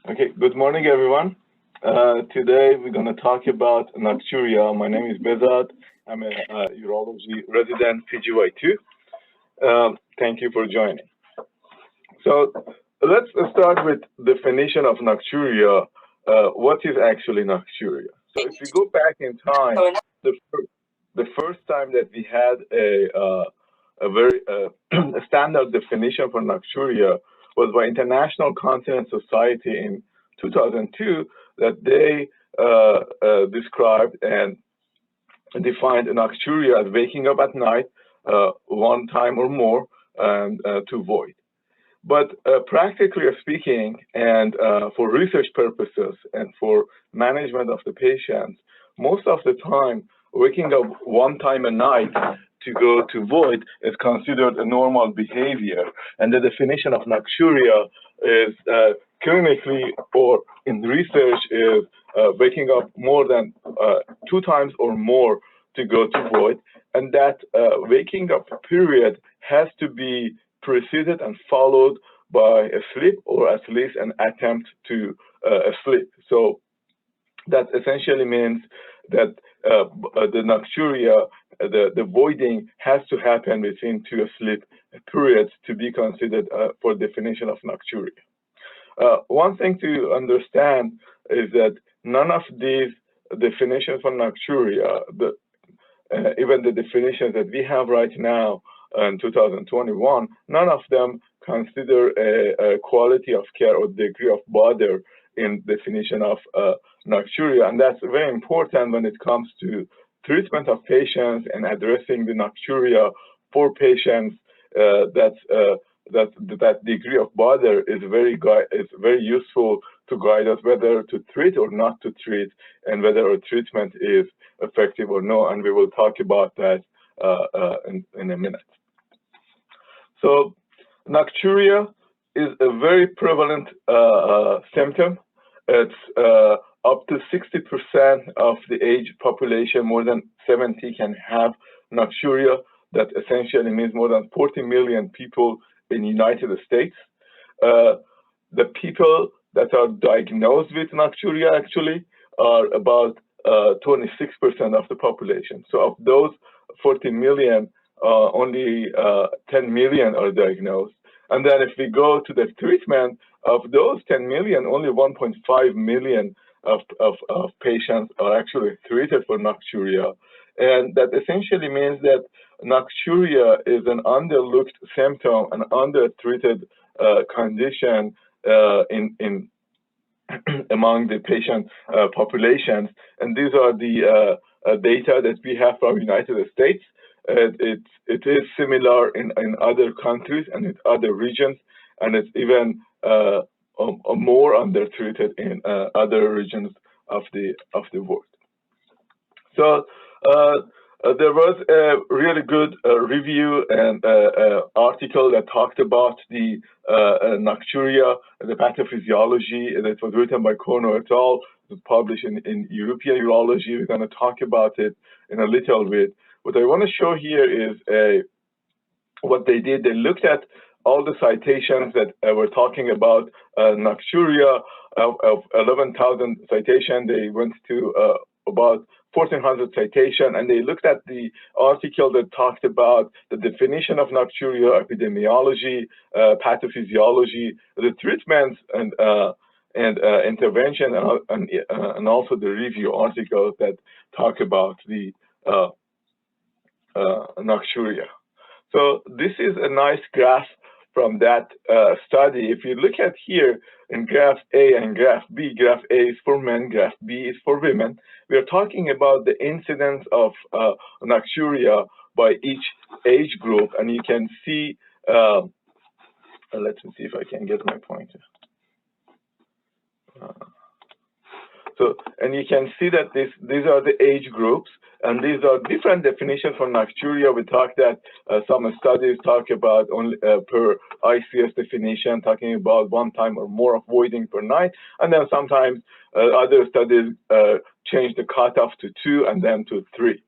Okay, good morning, everyone. Today we're going to talk about Nocturia. My name is Behzad. I'm a urology resident, PGY2. Thank you for joining. So let's start with definition of Nocturia. What is actually Nocturia? So if we go back in time, the first time that we had a very standard definition for Nocturia was by International Continence Society in 2002, that they described and defined nocturia as waking up at night one time or more and to void. But practically speaking, and for research purposes and for management of the patients, most of the time, waking up one time a night to go to void is considered a normal behavior. And the definition of nocturia is clinically or in research is waking up more than 2 times or more to go to void. And that waking up period has to be preceded and followed by a sleep, or at least an attempt to sleep. So that essentially means that the nocturia, the voiding has to happen within 2 sleep periods to be considered for definition of nocturia. One thing to understand is that none of these definitions for nocturia, even the definitions that we have right now in 2021, none of them consider a quality of care or degree of bother in definition of nocturia. And that's very important when it comes to treatment of patients and addressing the nocturia for patients. That degree of bother is very useful to guide us whether to treat or not to treat, and whether a treatment is effective or no. And we will talk about that in a minute. So nocturia is a very prevalent symptom. It's up to 60% of the age population, more than 70, can have nocturia. That essentially means more than 40 million people in the United States. The people that are diagnosed with nocturia actually are about 26% of the population. So of those 40 million, only 10 million are diagnosed. And then if we go to the treatment, of those 10 million, only 1.5 million of patients are actually treated for nocturia. And that essentially means that nocturia is an underlooked symptom, an undertreated condition in among the patient populations. And these are the data that we have from the United States. It is similar in other countries and in other regions, and it's even more undertreated in other regions of the world. So there was a really good review and article that talked about the nocturia, the pathophysiology, that was written by Kono et al. It was published in European Urology. We're going to talk about it in a little bit. What I want to show here is what they did. They looked at all the citations that were talking about nocturia. Of 11,000 citations, they went to about 1,400 citations, and they looked at the article that talked about the definition of nocturia, epidemiology, pathophysiology, the treatments, and intervention, and also the review articles that talk about the nocturia. So this is a nice graph from that study. If you look at here in graph A and graph B, graph A is for men, graph B is for women. We are talking about the incidence of nocturia by each age group, and you can see, let me see if I can get my pointer. And you can see that these are the age groups, and these are different definitions for nocturia. We talked that some studies talk about only per ICS definition, talking about 1 time or more of voiding per night, and then sometimes other studies change the cutoff to 2 and then to 3.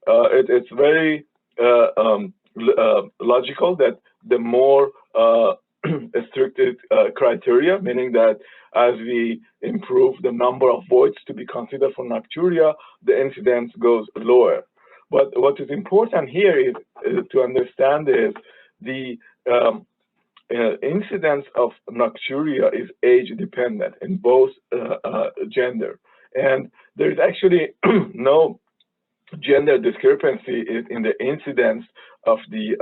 It's very logical that the more restricted criteria, meaning that as we improve the number of voids to be considered for nocturia, the incidence goes lower. But what is important here is to understand is the incidence of nocturia is age dependent in both gender. And there's actually no gender discrepancy in the incidence of the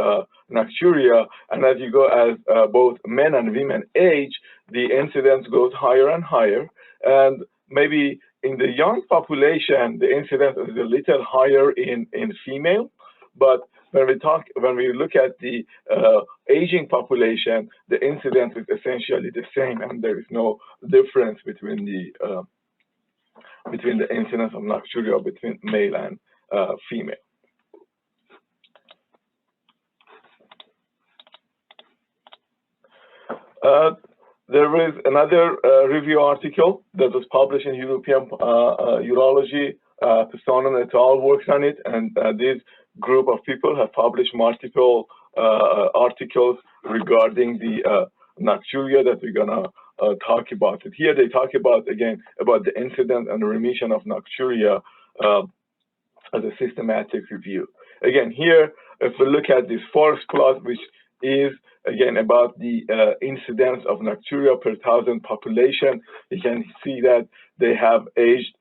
nocturia. And as you go as both men and women age, the incidence goes higher and higher. And maybe in the young population, the incidence is a little higher in female, but when we look at the aging population, the incidence is essentially the same, and there is no difference between the incidence of nocturia between male and female. There is another review article that was published in European Urology. Pistonen et al. Works on it, and this group of people have published multiple articles regarding the nocturia that we're gonna talk about. Here they talk about, again, about the incidence and remission of nocturia as a systematic review. Again, here, if we look at this forest plot, which is, again, about the incidence of nocturia per 1,000 population, you can see that they have aged,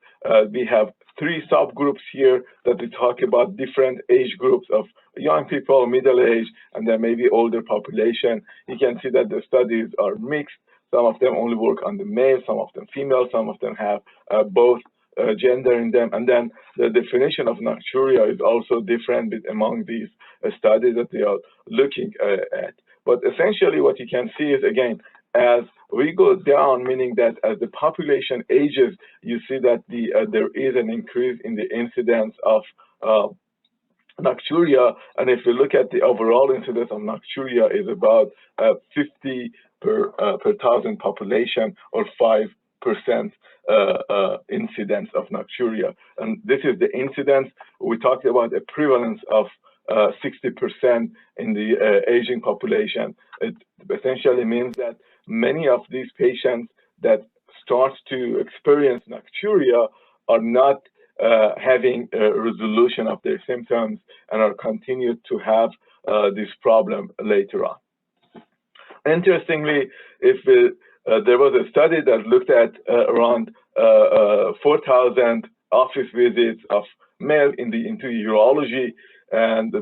we have 3 subgroups here that we talk about different age groups of young people, middle age, and then maybe older population. You can see that the studies are mixed. Some of them only work on the male, some of them female, some of them have both gender in them. And then the definition of nocturia is also different among these studies that they are looking at. But essentially what you can see is, again, as we go down, meaning that as the population ages, you see that there is an increase in the incidence of nocturia. And if we look at the overall incidence of nocturia is about 50 per 1,000 population, or 5% incidence of nocturia. And this is the incidence. We talked about a prevalence of 60% in the aging population. It essentially means that many of these patients that start to experience nocturia are not having a resolution of their symptoms and are continued to have this problem later on. Interestingly, there was a study that looked at around 4,000 office visits of male into urology, and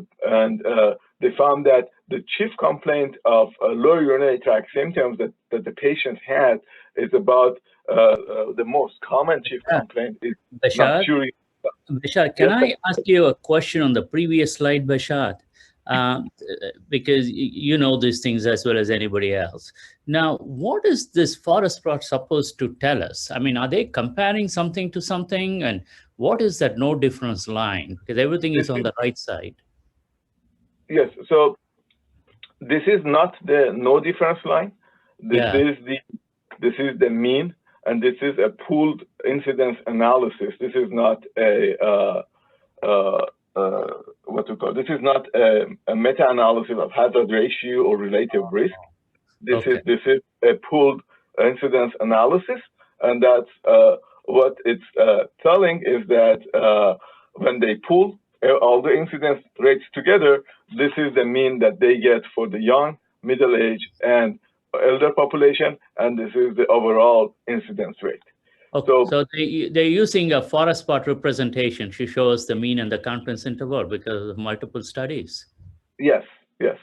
they found that the chief complaint of lower urinary tract symptoms that the patients had is about the most common chief complaint is nocturia. Behzad, can I ask you a question on the previous slide, Behzad? Because you know these things as well as anybody else. Now, what is this forest plot supposed to tell us? I mean, are they comparing something to something? And what is that no difference line? Because everything is on the right side. Yes, so this is not the no difference line. This is the mean, and this is a pooled incidence analysis. This is not a this is not a meta-analysis of hazard ratio or relative risk. This is a pooled incidence analysis, and that's what it's telling is that when they pool all the incidence rates together, this is the mean that they get for the young, middle age, and elder population, and this is the overall incidence rate. Okay, so they're using a forest plot representation to show us the mean and the confidence interval because of multiple studies. Yes, yes.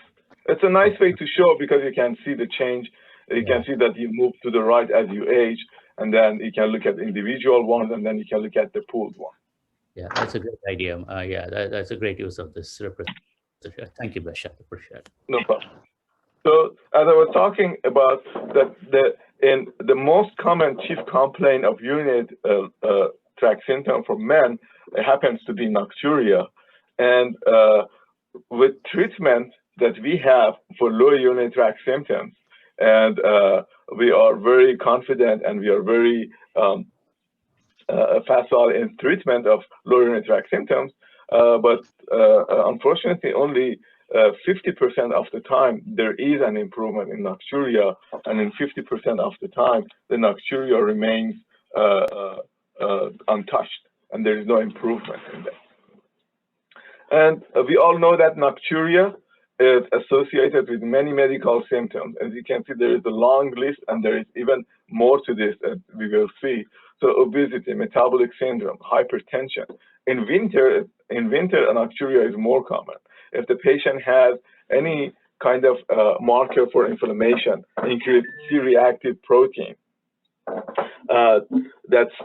It's a nice way to show because you can see the change. You can see that you move to the right as you age, and then you can look at individual ones, and then you can look at the pooled one. Yeah, that's a great idea. That's a great use of this representation. Thank you, Behzad. Appreciate it. No problem. So as I was talking about that, in the most common chief complaint of urinary tract symptom for men, it happens to be nocturia. And with treatment that we have for lower urinary tract symptoms, and we are very confident and we are very facile in treatment of lower urinary tract symptoms, but unfortunately only 50% of the time there is an improvement in nocturia, and in 50% of the time the nocturia remains untouched, and there is no improvement in that. And we all know that nocturia is associated with many medical symptoms. As you can see, there is a long list, and there is even more to this that we will see. So obesity, metabolic syndrome, hypertension. In winter, nocturia is more common. If the patient has any kind of marker for inflammation, increased C-reactive protein, that's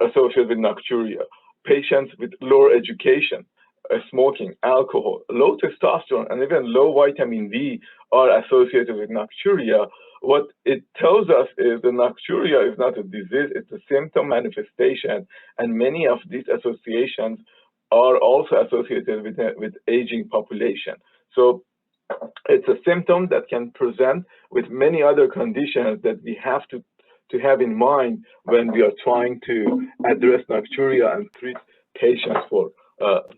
associated with nocturia. Patients with lower education, smoking, alcohol, low testosterone, and even low vitamin D are associated with nocturia. What it tells us is the nocturia is not a disease, it's a symptom manifestation, and many of these associations are also associated with aging population. So it's a symptom that can present with many other conditions that we have to have in mind when we are trying to address nocturia and treat patients for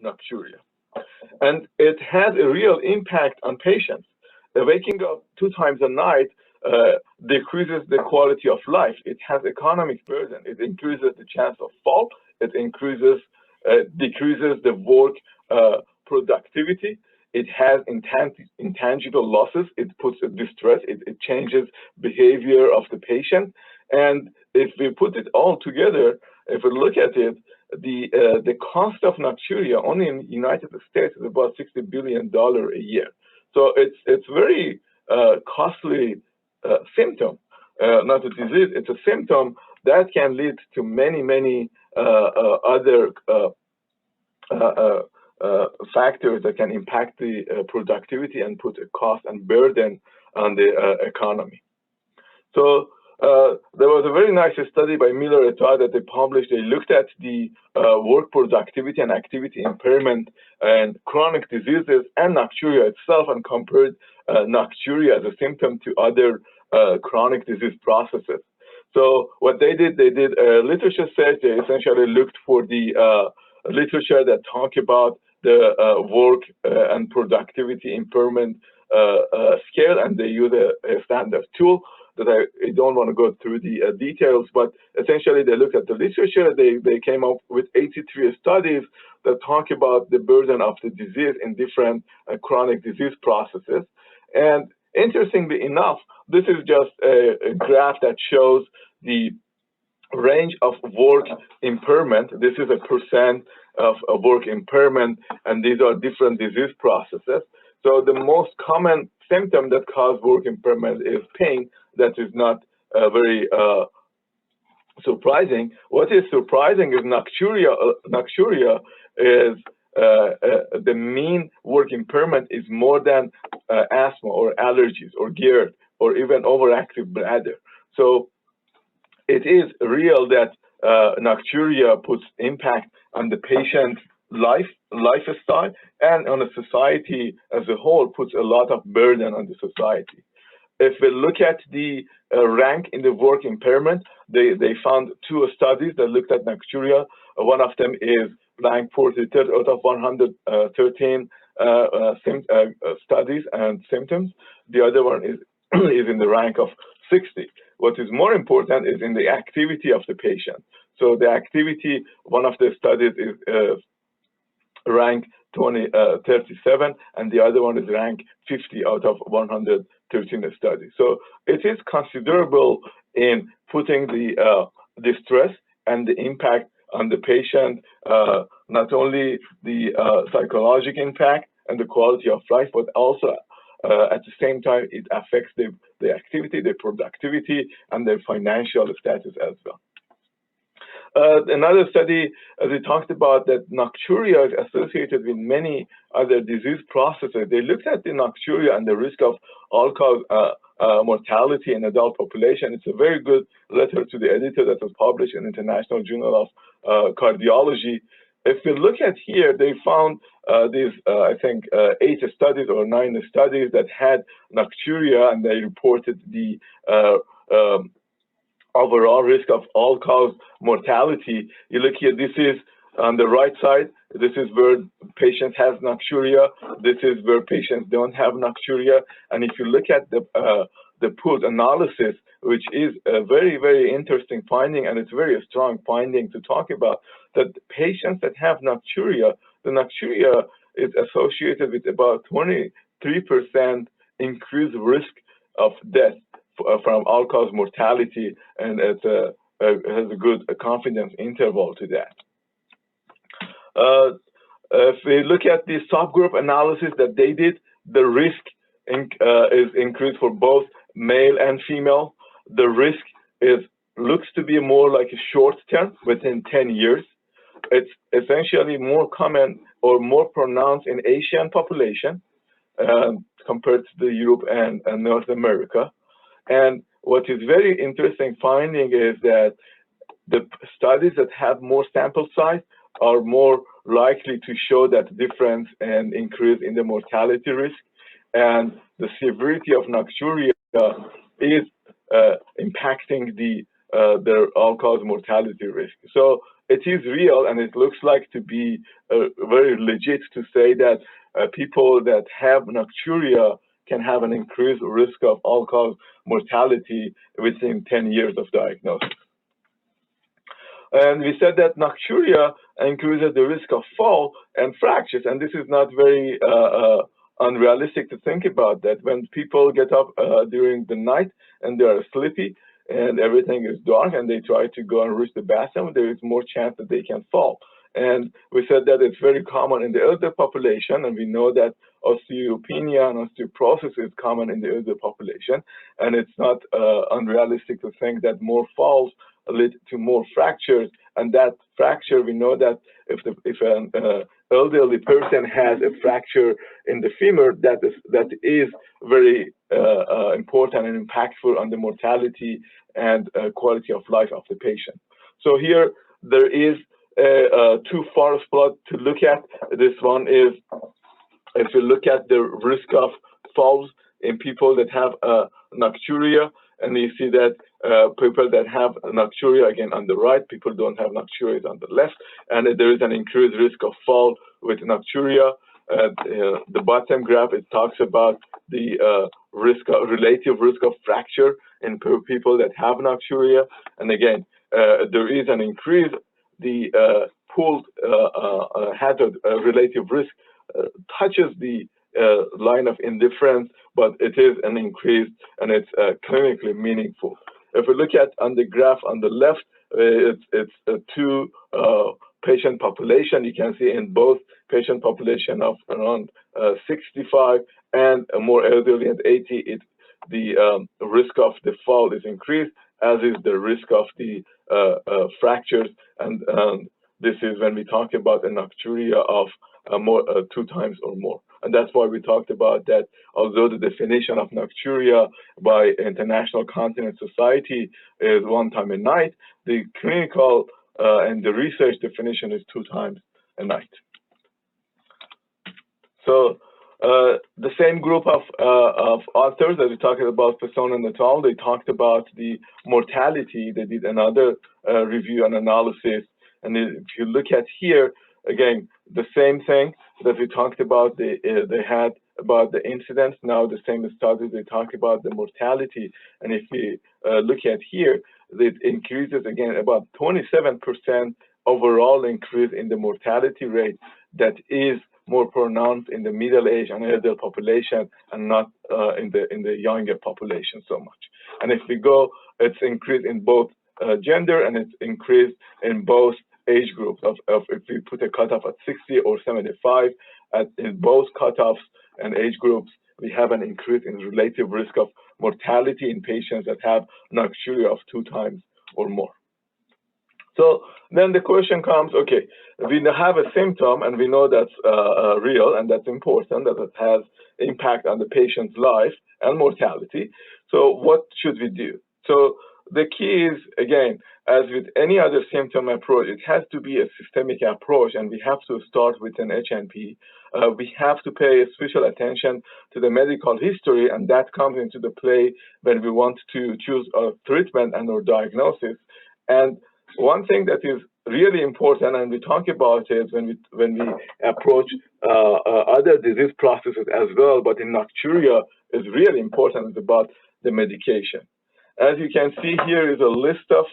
nocturia. And it has a real impact on patients. Waking up 2 times a night decreases the quality of life. It has economic burden. It increases the chance of fall. It decreases the work productivity. It has intangible losses. It puts distress. It changes behavior of the patient. And if we put it all together, if we look at it, the cost of nocturia only in the United States is about $60 billion a year. So it's very costly symptom, not a disease. It's a symptom that can lead to many other factors that can impact the productivity and put a cost and burden on the economy. So there was a very nice study by Miller et al. That they published. They looked at the work productivity and activity impairment and chronic diseases and nocturia itself, and compared nocturia as a symptom to other chronic disease processes. So what they did a literature search. They essentially looked for the literature that talk about the work and productivity impairment scale, and they use a standard tool that I don't want to go through the details, but essentially they looked at the literature. They came up with 83 studies that talk about the burden of the disease in different chronic disease processes. And interestingly enough, this is just a graph that shows the range of work impairment. This is a percent of work impairment, and these are different disease processes. So the most common symptom that causes work impairment is pain. That is not very surprising. What is surprising is nocturia. Nocturia is the mean work impairment is more than asthma or allergies or GERD or even overactive bladder. So it is real that nocturia puts impact on the patient's lifestyle and on the society as a whole, puts a lot of burden on the society. If we look at the rank in the work impairment, they found 2 studies that looked at nocturia. One of them is ranked 43rd out of 113 studies and symptoms. The other one is in the rank of 60. What is more important is in the activity of the patient. So the activity, one of the studies is ranked 37, and the other one is ranked 50 out of 113 studies. So it is considerable in putting the stress and the impact on the patient, not only the psychological impact and the quality of life, but also at the same time, it affects the activity, the productivity, and their financial status as well. Another study, as we talked about, that nocturia is associated with many other disease processes. They looked at the nocturia and the risk of all-cause mortality in adult population. It's a very good letter to the editor that was published in International Journal of Cardiology. If we look at here, they found these, I think, 8 studies or 9 studies that had nocturia, and they reported the overall risk of all-cause mortality. You look here, this is on the right side, This is where patient has nocturia. This is where patients don't have nocturia. And if you look at the pooled analysis, which is a very, very interesting finding, and it's a very strong finding to talk about, that patients that have nocturia, the nocturia is associated with about 23% increased risk of death from all-cause mortality, and it has a good confidence interval to that. If we look at the subgroup analysis that they did, the risk is increased for both male and female. The risk looks to be more like a short term, within 10 years. It's essentially more common or more pronounced in Asian population compared to the Europe and North America. And what is very interesting finding is that the studies that have more sample size are more likely to show that difference and increase in the mortality risk. And the severity of nocturia is impacting their all-cause mortality risk. So it is real, and it looks like to be very legit to say that people that have nocturia can have an increased risk of all-cause mortality within 10 years of diagnosis. And we said that nocturia increases the risk of fall and fractures, and this is not very unrealistic to think about that. When people get up during the night and they are sleepy and everything is dark and they try to go and reach the bathroom, there is more chance that they can fall. And we said that it's very common in the elder population, and we know that osteopenia and osteoporosis is common in the elder population, and it's not unrealistic to think that more falls lead to more fractures, and that fracture, we know that if an elderly person has a fracture in the femur, that is very important and impactful on the mortality and quality of life of the patient. So here there is two forest plot to look at. This one is, if you look at the risk of falls in people that have nocturia, and you see that people that have nocturia, again on the right, people don't have nocturia on the left, and there is an increased risk of fall with nocturia. The bottom graph, it talks about the relative risk of fracture in people that have nocturia, and again, there is an increase. The pooled hazard relative risk touches the line of indifference, but it is an increase, and it's clinically meaningful. If we look at on the graph on the left, it's two patient population. You can see in both patient population of around 65 and more elderly at 80, the risk of the fall is increased, as is the risk of the fractures, and this is when we talk about a nocturia of more 2 times or more. And that's why we talked about that, although the definition of nocturia by International Continence Society is 1 time a night, the clinical and the research definition is 2 times a night. So the same group of authors that we talked about, Fasson and et al., they talked about the mortality. They did another review and analysis. And if you look at here, again, the same thing that we talked about, they had about the incidence. Now the same studies, they talk about the mortality. And if we look at here, it increases again about 27% overall increase in the mortality rate that is more pronounced in the middle age and elder population, and not in the younger population so much. And if we go, it's increased in both gender, and it's increased in both age groups. If we put a cutoff at 60 or 75, in both cutoffs and age groups, we have an increase in relative risk of mortality in patients that have nocturia of 2 times or more. So then the question comes, okay, we have a symptom and we know that's real and that's important, that it has impact on the patient's life and mortality. So what should we do? So the key is, again, as with any other symptom approach, it has to be a systemic approach, and we have to start with an HNP. We have to pay special attention to the medical history, and that comes into the play when we want to choose a treatment and or diagnosis. And one thing that is really important, and we talk about it when we approach other disease processes as well. But in nocturia, is really important. It's about the medication. As you can see here is a list of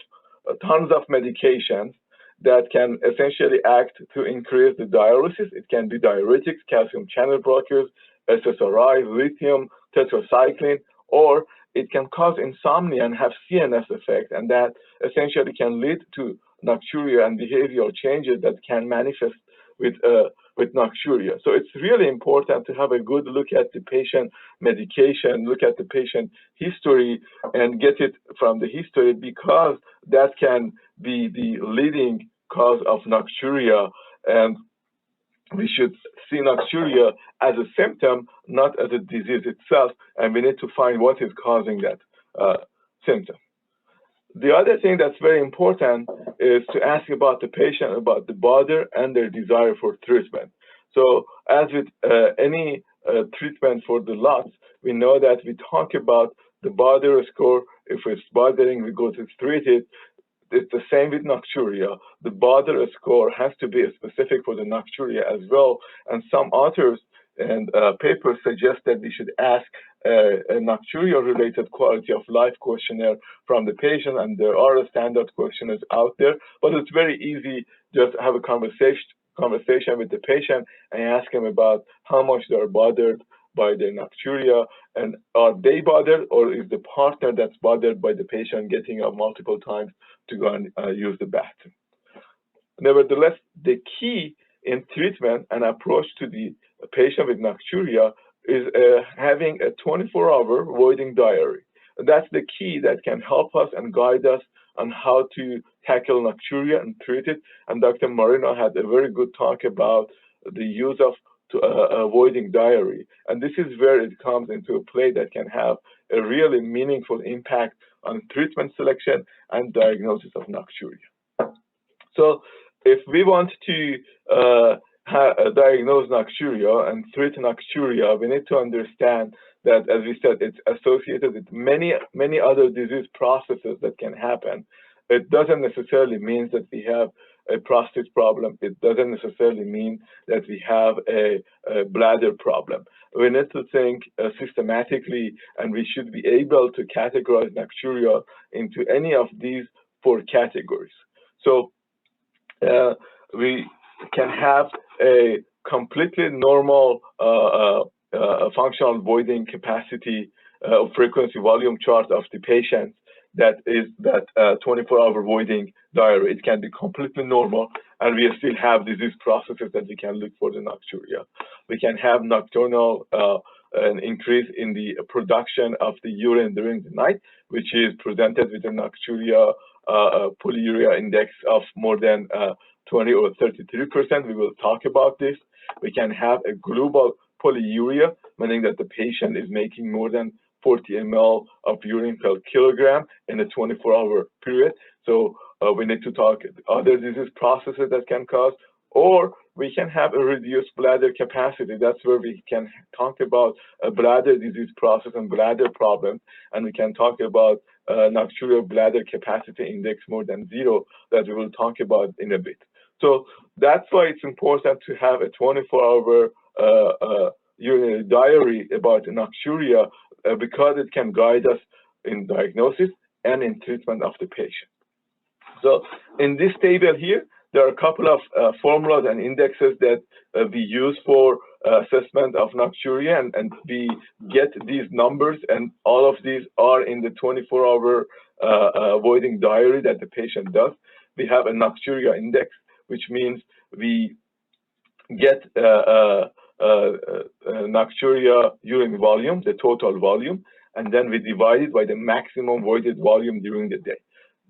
tons of medications that can essentially act to increase the diuresis. It can be diuretics, calcium channel blockers, SSRIs, lithium, tetracycline, or it can cause insomnia and have CNS effect, and that essentially can lead to nocturia and behavioral changes that can manifest with nocturia. So it's really important to have a good look at the patient medication, look at the patient history, and get it from the history, because that can be the leading cause of nocturia, and we should see nocturia as a symptom, not as a disease itself, and we need to find what is causing that symptom. The other thing that's very important is to ask about the patient, about the bother and their desire for treatment. So as with any treatment for the LOTS, we know that we talk about the bother score. If it's bothering, we go to treat it. It's the same with nocturia. The bother score has to be specific for the nocturia as well. And some authors and papers suggest that we should ask a nocturia-related quality of life questionnaire from the patient, and there are standard questionnaires out there. But it's very easy just to have a conversation with the patient and ask them about how much they are bothered by their nocturia, and are they bothered, or is the partner that's bothered by the patient getting up multiple times to go and use the bathroom. Nevertheless, the key in treatment and approach to the patient with nocturia is having a 24-hour voiding diary. That's the key that can help us and guide us on how to tackle nocturia and treat it. And Dr. Marino had a very good talk about the use of avoiding diary. And this is where it comes into a play that can have a really meaningful impact on treatment selection and diagnosis of nocturia. So if we want to diagnose nocturia and treat nocturia, we need to understand that, as we said, it's associated with many other disease processes that can happen. It doesn't necessarily mean that we have a prostate problem. It doesn't necessarily mean that we have a bladder problem. We need to think systematically, and we should be able to categorize nocturia into any of these 4 categories. So we can have a completely normal functional voiding capacity frequency volume chart of the patient that is that 24-hour voiding diary. It can be completely normal, and we still have disease processes that we can look for the nocturia. We can have nocturnal an increase in the production of the urine during the night, which is presented with a nocturia polyuria index of more than 20 or 33%. We will talk about this. We can have a global polyuria, meaning that the patient is making more than 40 ml of urine per kilogram in a 24-hour period. So we need to talk other disease processes that can cause, or we can have a reduced bladder capacity. That's where we can talk about a bladder disease process and bladder problem, and we can talk about nocturial bladder capacity index more than 0 that we will talk about in a bit. So that's why it's important to have a 24-hour urinary diary about nocturia, because it can guide us in diagnosis and in treatment of the patient. So in this table here, there are a couple of formulas and indexes that we use for assessment of nocturia, and we get these numbers, and all of these are in the 24-hour voiding diary that the patient does. We have a nocturia index, which means we get nocturia urine volume, the total volume, and then we divide it by the maximum voided volume during the day.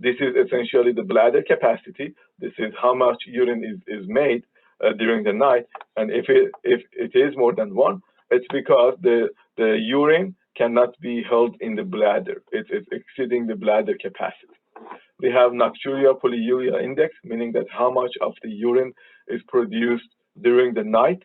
This is essentially the bladder capacity. This is how much urine is made during the night, and if it is more than 1, it's because the urine cannot be held in the bladder. It's exceeding the bladder capacity. We have nocturia polyuria index, meaning that how much of the urine is produced during the night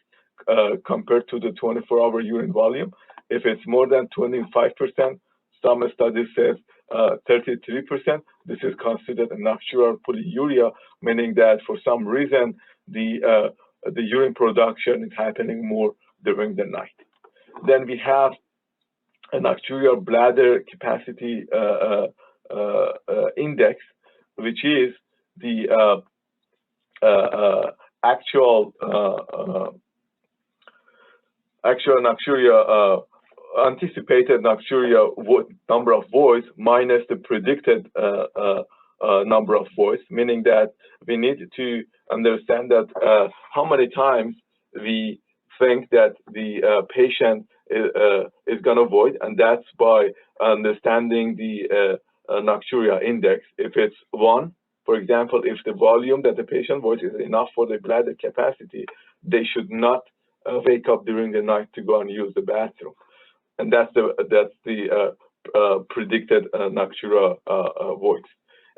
compared to the 24-hour urine volume. If it's more than 25%, some studies says 33%, this is considered a nocturnal polyuria, meaning that for some reason the urine production is happening more during the night. Then we have a nocturial bladder capacity index, which is the actual nocturia, anticipated nocturia number of voids minus the predicted number of voids, meaning that we need to understand that how many times we think that the patient is going to void, and that's by understanding the nocturia index. If it's 1, for example, if the volume that the patient voids is enough for the bladder capacity, they should not wake up during the night to go and use the bathroom, and that's the predicted nocturia voids.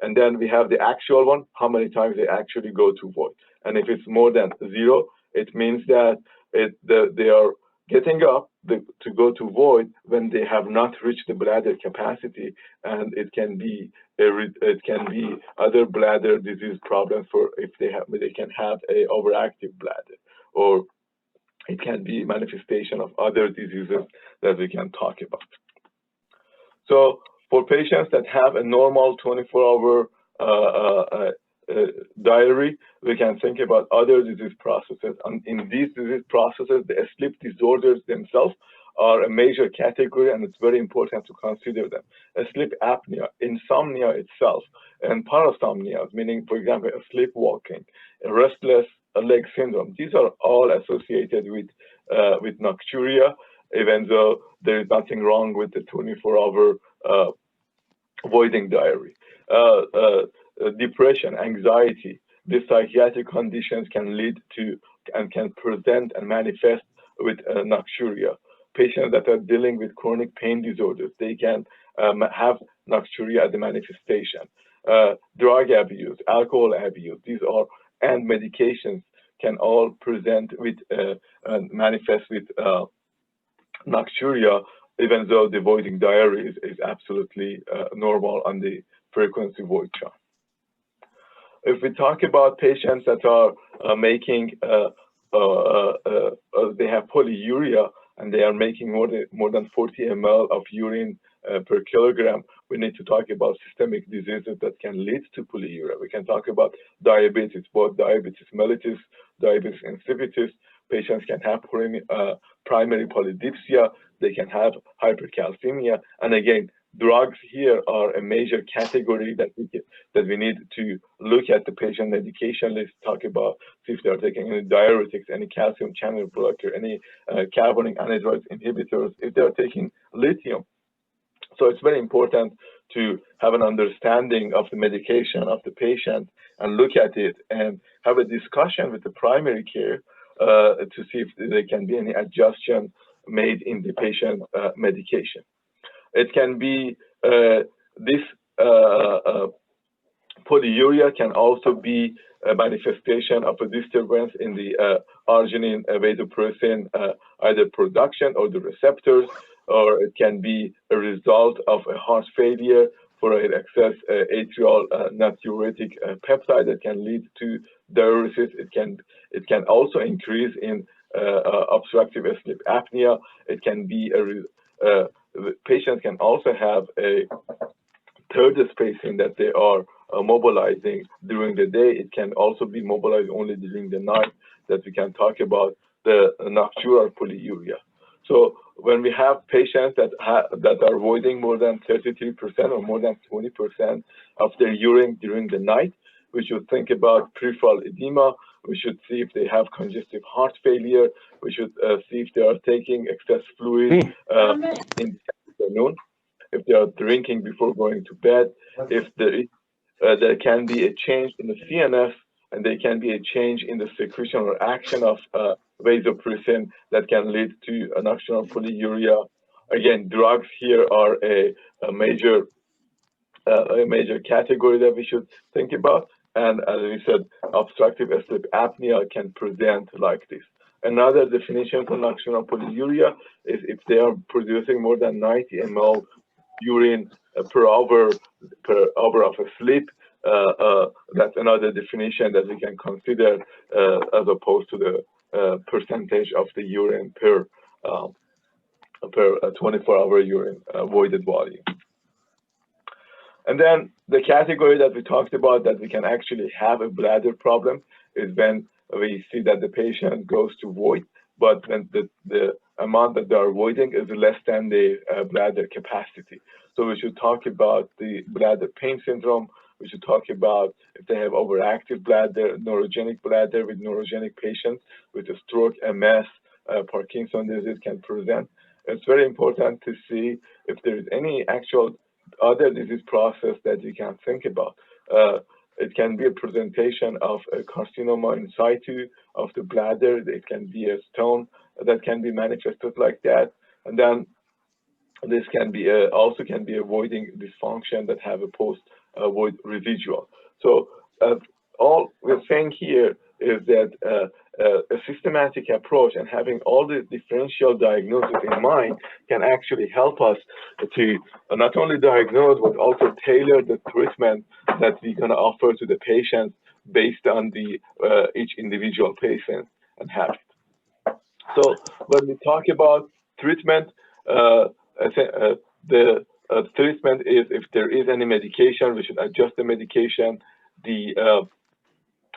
And then we have the actual one, how many times they actually go to void. And if it's more than 0, it means that they are getting up to go to void when they have not reached the bladder capacity, and it can be other bladder disease problems for if they can have a overactive bladder, or it can be manifestation of other diseases that we can talk about. So for patients that have a normal 24-hour diary, we can think about other disease processes. And in these disease processes, the sleep disorders themselves are a major category, and it's very important to consider them. Sleep apnea, insomnia itself, and parasomnia, meaning, for example, sleepwalking, restless leg syndrome. These are all associated with nocturia, even though there is nothing wrong with the 24-hour voiding diary. Depression, anxiety, these psychiatric conditions can lead to and can present and manifest with nocturia. Patients that are dealing with chronic pain disorders, they can have nocturia as a manifestation. Drug abuse, alcohol abuse, and medications can all present with and manifest with nocturia, even though the voiding diary is absolutely normal on the frequency void chart. If we talk about patients that are making, they have polyuria and they are making more than 40 ml of urine per kilogram, we need to talk about systemic diseases that can lead to polyuria. We can talk about diabetes, both diabetes mellitus, diabetes insipidus. Patients can have primary polydipsia. They can have hypercalcemia. And again, drugs here are a major category that we need to look at the patient medication list, talk about, see if they're taking any diuretics, any calcium channel blocker, any carbonic anhydrase inhibitors, if they're taking lithium. So it's very important to have an understanding of the medication of the patient and look at it and have a discussion with the primary care to see if there can be any adjustment made in the patient medication. It can be this polyuria can also be a manifestation of a disturbance in the arginine vasopressin either production or the receptors, or it can be a result of a heart failure for an excess atrial natriuretic peptide that can lead to diuresis. It can also increase in obstructive sleep apnea. It can be patients can also have a third spacing that they are mobilizing during the day. It can also be mobilized only during the night, that we can talk about the nocturnal polyuria. So when we have patients that are voiding more than 33% or more than 20% of their urine during the night, we should think about peripheral edema. We should see if they have congestive heart failure. We should see if they are taking excess fluid in the afternoon, if they are drinking before going to bed, if there can be a change in the CNS, and there can be a change in the secretion or action of vasopressin that can lead to a nocturnal polyuria. Again, drugs here are a major category that we should think about. And as we said, obstructive sleep apnea can present like this. Another definition for nocturnal polyuria is if they are producing more than 90 ml urine per hour of sleep. That's another definition that we can consider as opposed to the percentage of the urine per 24-hour urine voided volume. And then the category that we talked about that we can actually have a bladder problem is when we see that the patient goes to void, but when the amount that they are voiding is less than the bladder capacity. So we should talk about the bladder pain syndrome. We should talk about if they have overactive bladder, neurogenic bladder with neurogenic patients with a stroke, MS, Parkinson's disease can present. It's very important to see if there is any actual other disease process that you can think about. It can be a presentation of a carcinoma in situ of the bladder. It can be a stone that can be manifested like that. And then this can be also can be avoiding dysfunction that have a post-void residual. So all we're saying here is that a systematic approach and having all the differential diagnosis in mind can actually help us to not only diagnose, but also tailor the treatment that we're going to offer to the patient based on the each individual patient and habit. So when we talk about treatment, the treatment is if there is any medication, we should adjust the medication.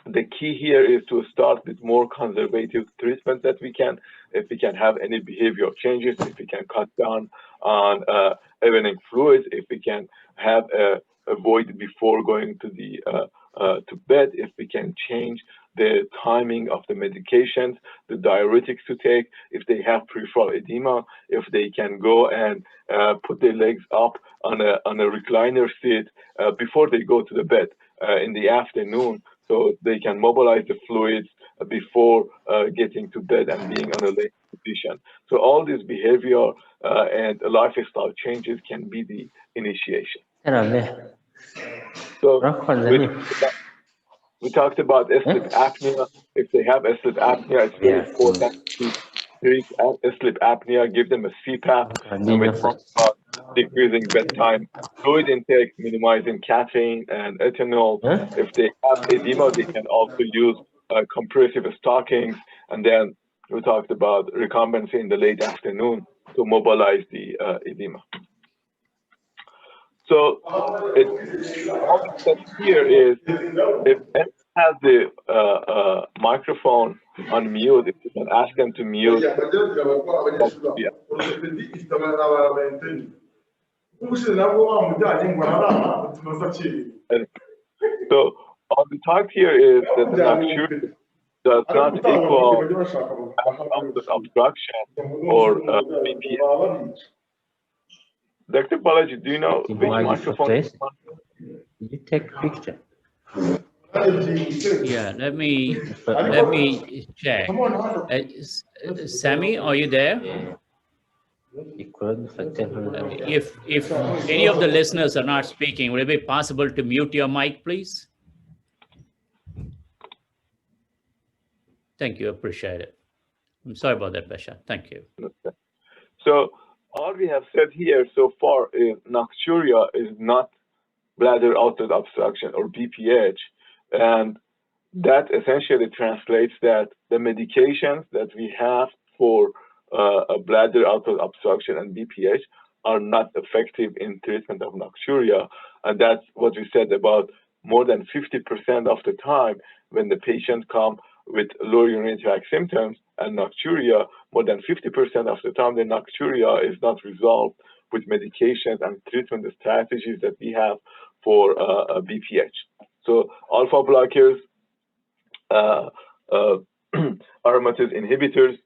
The key here is to start with more conservative treatment that we can, if we can have any behavioral changes, if we can cut down on evening fluids, if we can have a void before going to the to bed, if we can change the timing of the medications, the diuretics to take, if they have peripheral edema, if they can go and put their legs up on a recliner seat before they go to the bed in the afternoon, so they can mobilize the fluids before getting to bed and being on a lay position. So all these behavioral and lifestyle changes can be the initiation. So we talked about sleep apnea. If they have sleep apnea, it's very important to treat sleep apnea, give them a CPAP, and we talked about decreasing bedtime fluid intake, minimizing caffeine and ethanol. If they have edema, they can also use compressive stockings. And then we talked about recumbency in the late afternoon to mobilize the edema. So all it says here is if anyone has the microphone on mute, if you can ask them to mute. So all we talk here is that the Nocturia does not equal obstruction or BPH. Dr. Balaji, do you know which microphone? You take a picture. Yeah, let me check. Sammy, are you there? If any of the listeners are not speaking, would it be possible to mute your mic, please? Thank you, appreciate it. I'm sorry about that, Basha. Thank you. Okay. So all we have said here so far is Nocturia is not bladder outlet obstruction or BPH, and that essentially translates that the medications that we have for a bladder outlet obstruction and BPH are not effective in treatment of Nocturia, and that's what we said about more than 50% of the time when the patient come with low urinary tract symptoms and Nocturia, more than 50% of the time the Nocturia is not resolved with medications and treatment strategies that we have for BPH. So alpha blockers, aromatase inhibitors,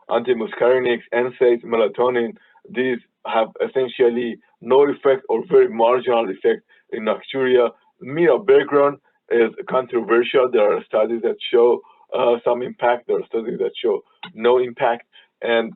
antimuscarinics, NSAIDs, melatonin, these have essentially no effect or very marginal effect in Nocturia. Mirabegron is controversial. There are studies that show some impact. There are studies that show no impact. And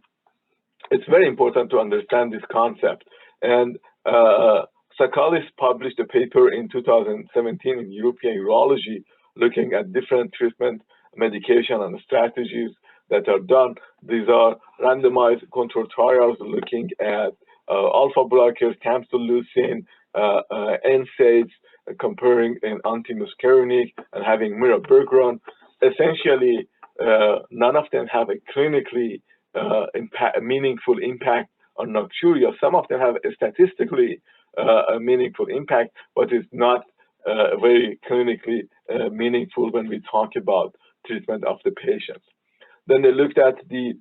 it's very important to understand this concept. And Sakalis published a paper in 2017 in European Urology looking at different treatment, medication, and strategies that are done. These are randomized control trials looking at alpha blockers, tamsulosin, NSAIDs, comparing an antimuscarinic and having mirabegron. Essentially, none of them have a clinically meaningful impact on nocturia. Some of them have a statistically a meaningful impact, but it's not very clinically meaningful when we talk about treatment of the patients. Then they looked at the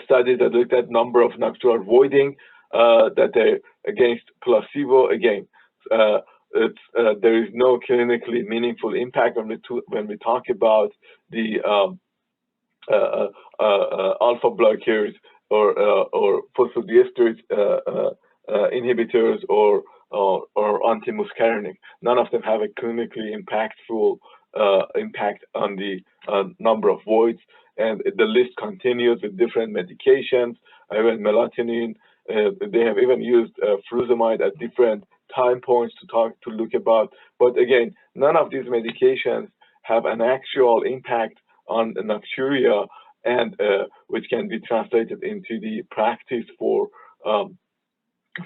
study that looked at number of nocturnal voiding that they against placebo. Again, there is no clinically meaningful impact when we talk about the alpha blockers or phosphodiesterase inhibitors or antimuscarinic. None of them have a clinically impactful impact on the number of voids, and the list continues with different medications, even melatonin. They have even used furosemide at different time points to look about. But again, none of these medications have an actual impact on nocturia, and which can be translated into the practice for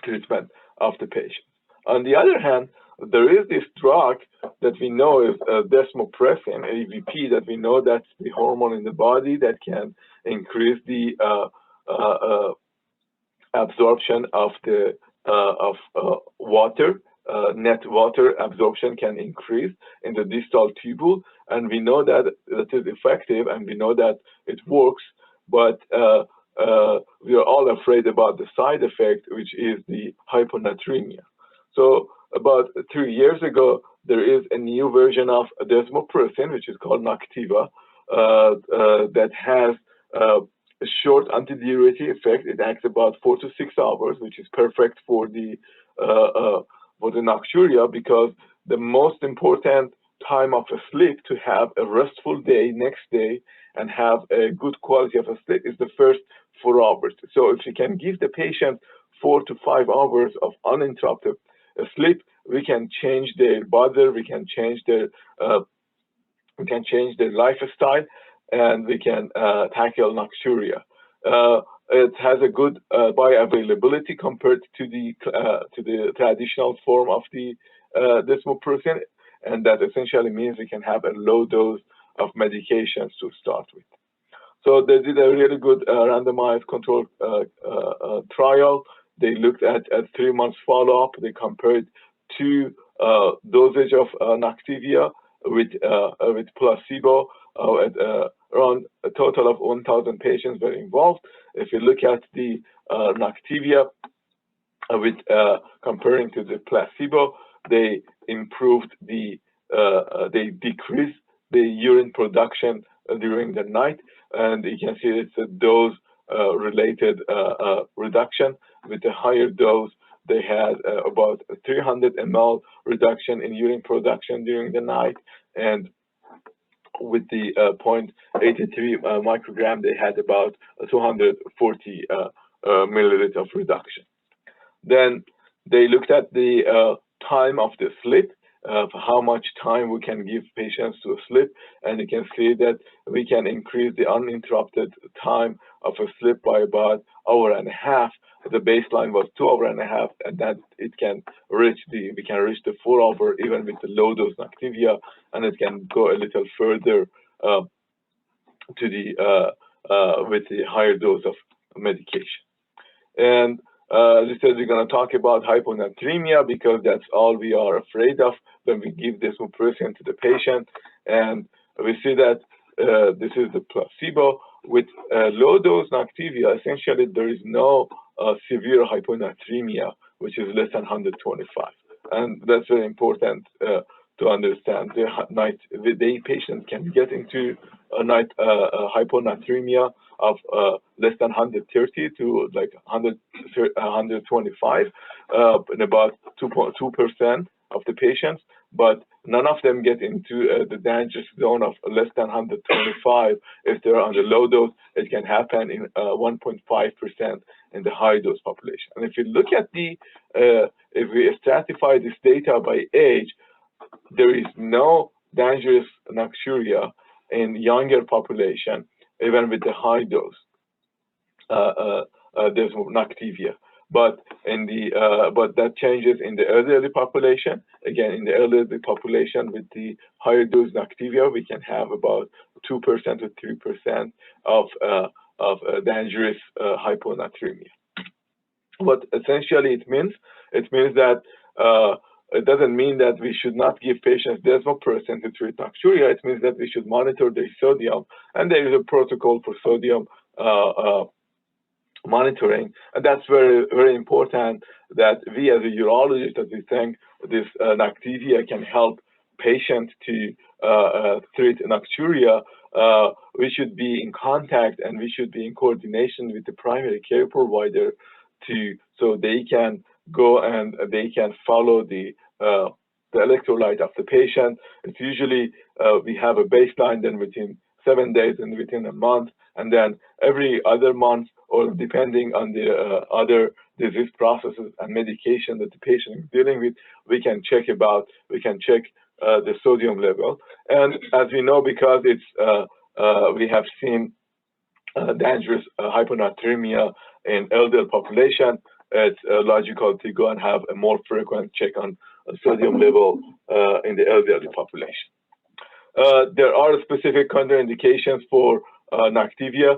treatment of the patient. On the other hand, there is this drug that we know is desmopressin, AVP, that we know that's the hormone in the body that can increase the absorption of the water. Net water absorption can increase in the distal tubule, and we know that it is effective, and we know that it works, but we are all afraid about the side effect, which is the hyponatremia. So about 3 years ago, there is a new version of desmopressin, which is called Noctiva, that has a short antidiuretic effect. It acts about 4 to 6 hours, which is perfect for the nocturia, because the most important time of a sleep to have a restful day next day and have a good quality of a sleep is the first 4 hours. So if you can give the patient 4 to 5 hours of uninterrupted sleep, we can change their body, we can change their lifestyle, and we can tackle nocturia. It has a good bioavailability compared to the traditional form of the desmopressin, and that essentially means we can have a low dose of medications to start with. So they did a really good randomized controlled trial. They looked at 3 months follow-up. They compared 2 dosage of Noctivia with placebo. Around a total of 1,000 patients were involved. If you look at the Noctivia with comparing to the placebo, they improved they decreased the urine production during the night, and you can see it's a dose related reduction. With the higher dose, they had about 300 ml reduction in urine production during the night, and with the 0.83 microgram, they had about 240 milliliters of reduction. Then they looked at the time of the sleep, how much time we can give patients to sleep, and you can see that we can increase the uninterrupted time of a sleep by about 1.5 hours. The baseline was 2.5 hours, and that we can reach the 4 hour even with the low dose Noctivia, and it can go a little further to the with the higher dose of medication. And this is we're going to talk about hyponatremia, because that's all we are afraid of when we give desmopressin to the patient. And we see that this is the placebo. With low dose Noctivia, essentially there is no severe hyponatremia, which is less than 125. And that's very important to understand. The day patient can get into a night hyponatremia of less than 130 to like 125 in about 2.2% of the patients, but none of them get into the dangerous zone of less than 125. If they're on the low dose, it can happen in 1.5% in the high dose population. And if you look at the, if we stratify this data by age, there is no dangerous nocturia in younger population, even with the high dose Noctivia. but that changes in the elderly population. Again, in the elderly population with the higher dose Nocturia, we can have about 2% to 3% of dangerous hyponatremia. What essentially it means that it doesn't mean that we should not give patients desmopressin to treat nocturia. It means that we should monitor their sodium, and there is a protocol for sodium monitoring, and that's very, very important. That we, as a urologist, that we think this Nocturia can help patients to treat nocturia, we should be in contact and we should be in coordination with the primary care provider so they can go and they can follow the electrolyte of the patient. It's usually we have a baseline, then within 7 days and within a month, and then every other month, or depending on the other disease processes and medication that the patient is dealing with, we can check the sodium level. And as we know, because it's we have seen dangerous hyponatremia in elderly population, it's logical to go and have a more frequent check on sodium level in the elderly population. There are specific contraindications for Nocturia.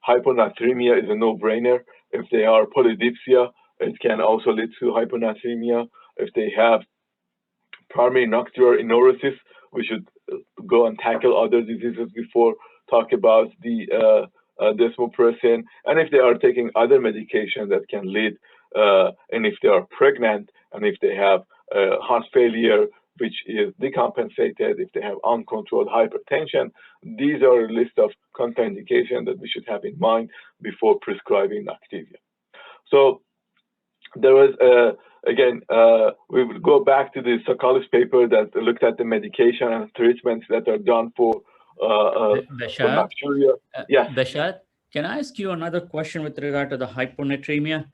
Hyponatremia is a no-brainer. If they are polydipsia, it can also lead to hyponatremia. If they have primary noctural enuresis, we should go and tackle other diseases before talk about the desmopressin. And if they are taking other medication that can lead, and if they are pregnant, and if they have heart failure, which is decompensated, if they have uncontrolled hypertension, these are a list of contraindications that we should have in mind before prescribing Nocturia. So there was, again, we will go back to the Sakalis paper that looked at the medication and treatments that are done for Nocturia. Yes. Behzad, can I ask you another question with regard to the hyponatremia?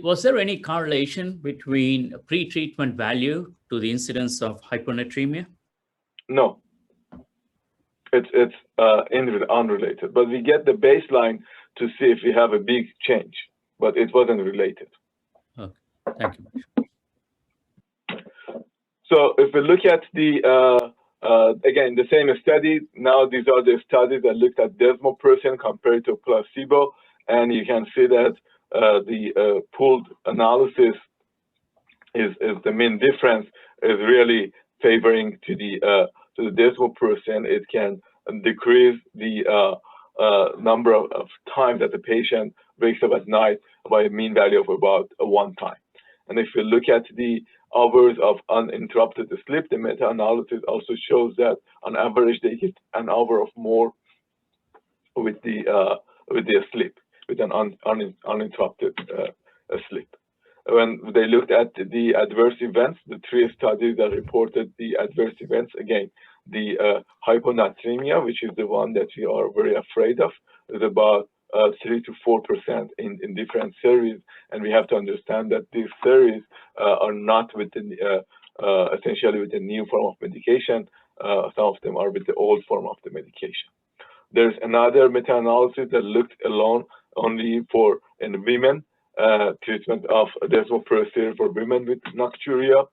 Was there any correlation between pre-treatment value to the incidence of hyponatremia? No, it's unrelated. But we get the baseline to see if we have a big change, but it wasn't related. Okay, thank you. So if we look at the again, the same study, now these are the studies that looked at desmopressin compared to placebo, and you can see that the pooled analysis is the main difference is really favoring to the desmopressin. It can decrease the number of times that the patient wakes up at night by a mean value of about 1 time. And if you look at the hours of uninterrupted sleep, the meta-analysis also shows that on average they get an hour of more with the sleep, with an uninterrupted sleep. When they looked at the adverse events, the 3 studies that reported the adverse events, again, the hyponatremia, which is the one that we are very afraid of, is about 3 to 4% in different series, and we have to understand that these series are not within essentially with the new form of medication. Some of them are with the old form of the medication. There's another meta-analysis that looked alone only for in women treatment of desmopressin for women with nocturia,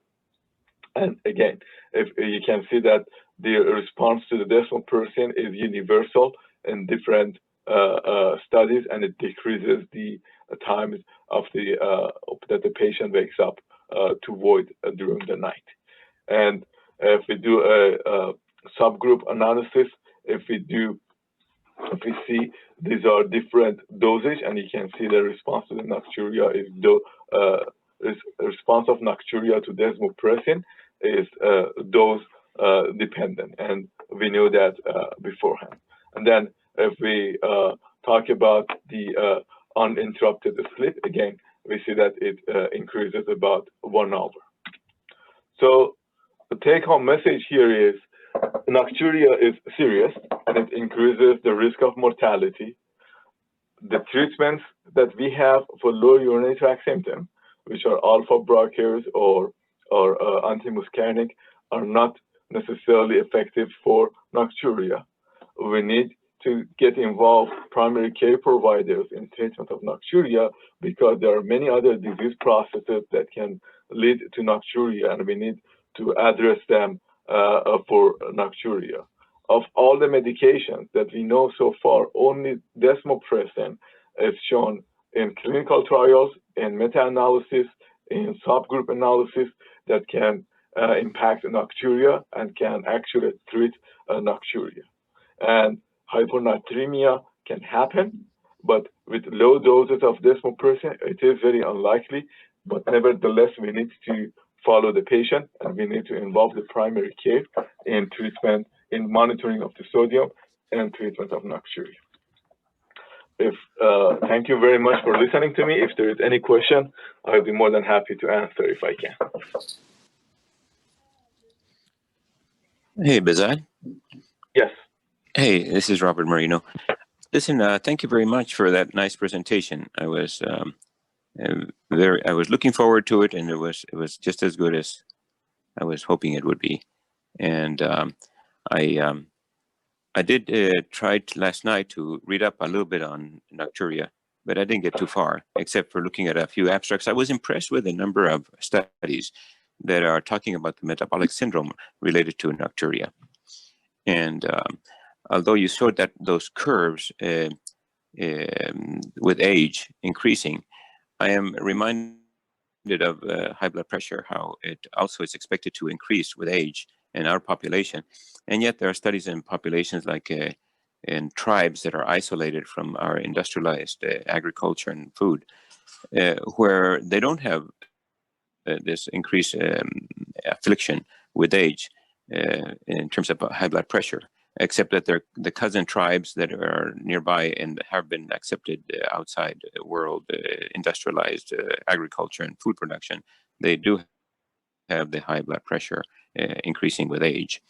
and again, if you can see that the response to the desmopressin is universal in different studies, and it decreases the times of the that the patient wakes up to void during the night. And if we do a subgroup analysis, if we see these are different dosage, and you can see the response to the nocturia is response of nocturia to desmopressin is dose dependent, and we knew that beforehand. And then if we talk about the uninterrupted sleep, again, we see that it increases about 1 hour. So the take-home message here is nocturia is serious, and it increases the risk of mortality. The treatments that we have for lower urinary tract symptoms, which are alpha blockers or antimuscarinic, are not necessarily effective for nocturia. We need to get involved primary care providers in treatment of nocturia, because there are many other disease processes that can lead to nocturia, and we need to address them for nocturia. Of all the medications that we know so far, only desmopressin is shown in clinical trials, in meta-analysis, in subgroup analysis that can impact nocturia and can actually treat nocturia. And hyponatremia can happen, but with low doses of desmopressin, it is very unlikely. But nevertheless, we need to follow the patient, and we need to involve the primary care in treatment, in monitoring of the sodium and treatment of nocturia. Thank you very much for listening to me. If there is any question, I'll be more than happy to answer if I can. Hey, Behzad. Yes. Hey, this is Robert Marino. Listen, thank you very much for that nice presentation. I was looking forward to it, and it was just as good as I was hoping it would be. And I did try last night to read up a little bit on nocturia, but I didn't get too far, except for looking at a few abstracts. I was impressed with a number of studies that are talking about the metabolic syndrome related to nocturia. And although you showed that those curves with age increasing, I am reminded of high blood pressure, how it also is expected to increase with age in our population. And yet there are studies in populations like in tribes that are isolated from our industrialized agriculture and food, where they don't have this increased affliction with age in terms of high blood pressure, except that they're the cousin tribes that are nearby and have been accepted outside the world, industrialized agriculture and food production. They do have the high blood pressure increasing with age.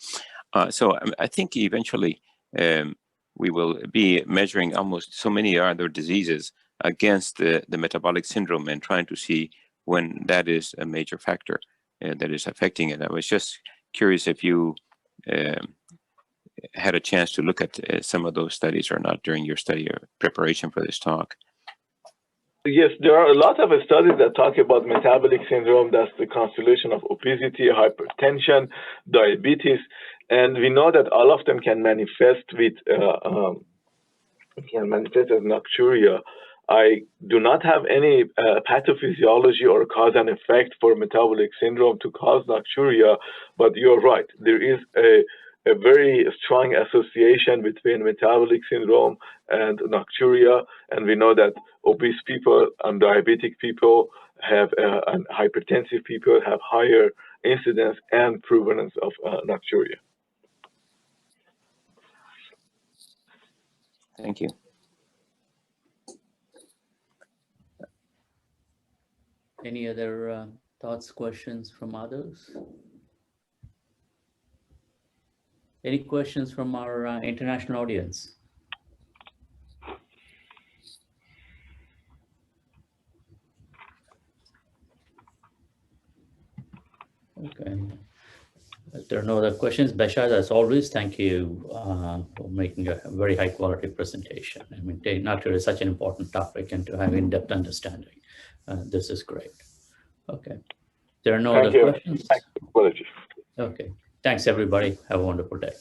So I think eventually we will be measuring almost so many other diseases against the metabolic syndrome and trying to see when that is a major factor that is affecting it. I was just curious if you had a chance to look at some of those studies or not during your study or preparation for this talk. Yes, there are a lot of studies that talk about metabolic syndrome. That's the constellation of obesity, hypertension, diabetes, and we know that all of them can manifest with as nocturia. I do not have any pathophysiology or cause and effect for metabolic syndrome to cause nocturia, but you're right. There is a very strong association between metabolic syndrome and nocturia, and we know that obese people and diabetic people have and hypertensive people have higher incidence and prevalence of nocturia. Thank you. Any other thoughts, questions from others? Any questions from our international audience? Okay. If there are no other questions, Behzad, as always, thank you for making a very high quality presentation. I mean, nocturia is such an important topic, and to have in-depth understanding, this is great. Okay. There are no other questions? Thank you. Okay. Thanks, everybody. Have a wonderful day.